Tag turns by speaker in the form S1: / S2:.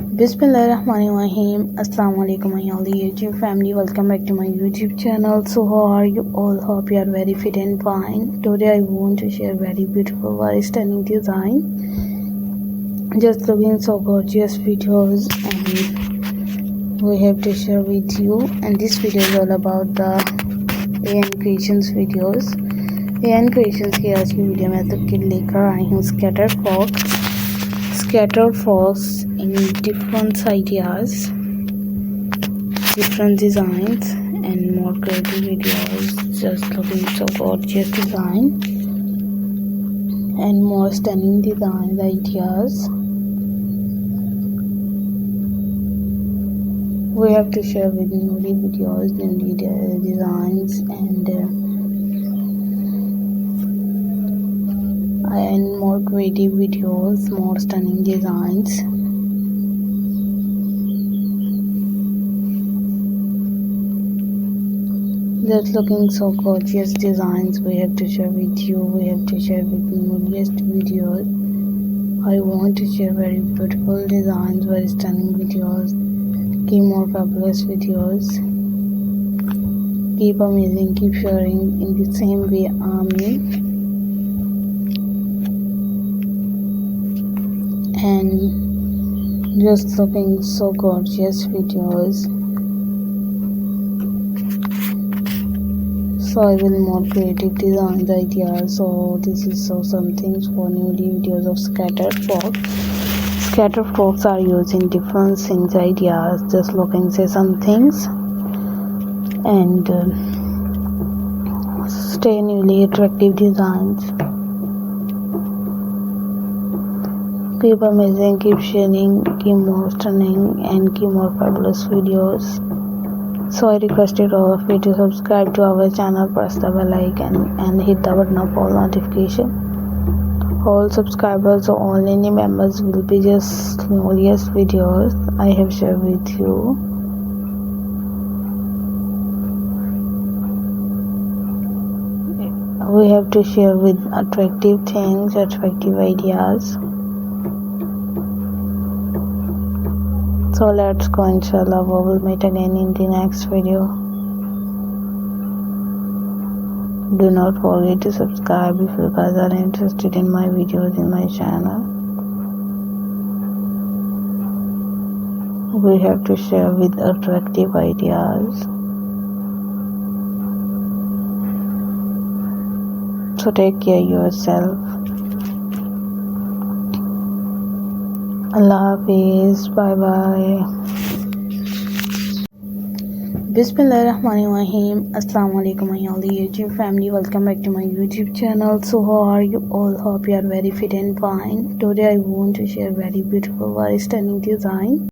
S1: Bismillahirrahmanirrahim. Assalamu alaikum my all YouTube family. Welcome back to my YouTube channel. So how are you all? Hope you are very fit and fine. Today I want to share very beautiful, very stunning design. Just looking so gorgeous videos and we have to share with you. And this video is all about the AN creations videos. AN creations की आज की video में तो लेकर आई हूँ scattered frocks in different ideas, different designs and more creative videos. Just looking so gorgeous design and more stunning design ideas. We have to share with newly videos, newly designs and more creative videos, more stunning designs. Just looking so gorgeous designs we have to share with you. We have to share with newest videos. I want to share very beautiful designs, very stunning videos. Keep more fabulous videos. Keep amazing, keep sharing in the same way me. And just looking so gorgeous videos. So I will more creative designs ideas. So this is so some things for newly videos of scattered frocks. Scattered frocks are used in different things ideas. Just looking say some things and stay newly attractive designs. Keep amazing, keep sharing, keep more stunning and keep more fabulous videos. So I requested all of you to subscribe to our channel, press the bell icon and hit the button of all notification. All subscribers or all any members will be just newest videos I have shared with you. We have to share with attractive things, attractive ideas. So let's go, inshallah. We will meet again in the next video. Do not forget to subscribe if you guys are interested in my videos in my channel. We have to share with attractive ideas. So take care of yourself. Allah Hafiz. Bye bye. Bismillahirrahmanirrahim. Assalamu alaikum my all YouTube family. Welcome back to my YouTube channel. So how are you all? Hope you are very fit and fine. Today I want to share very beautiful, very stunning design.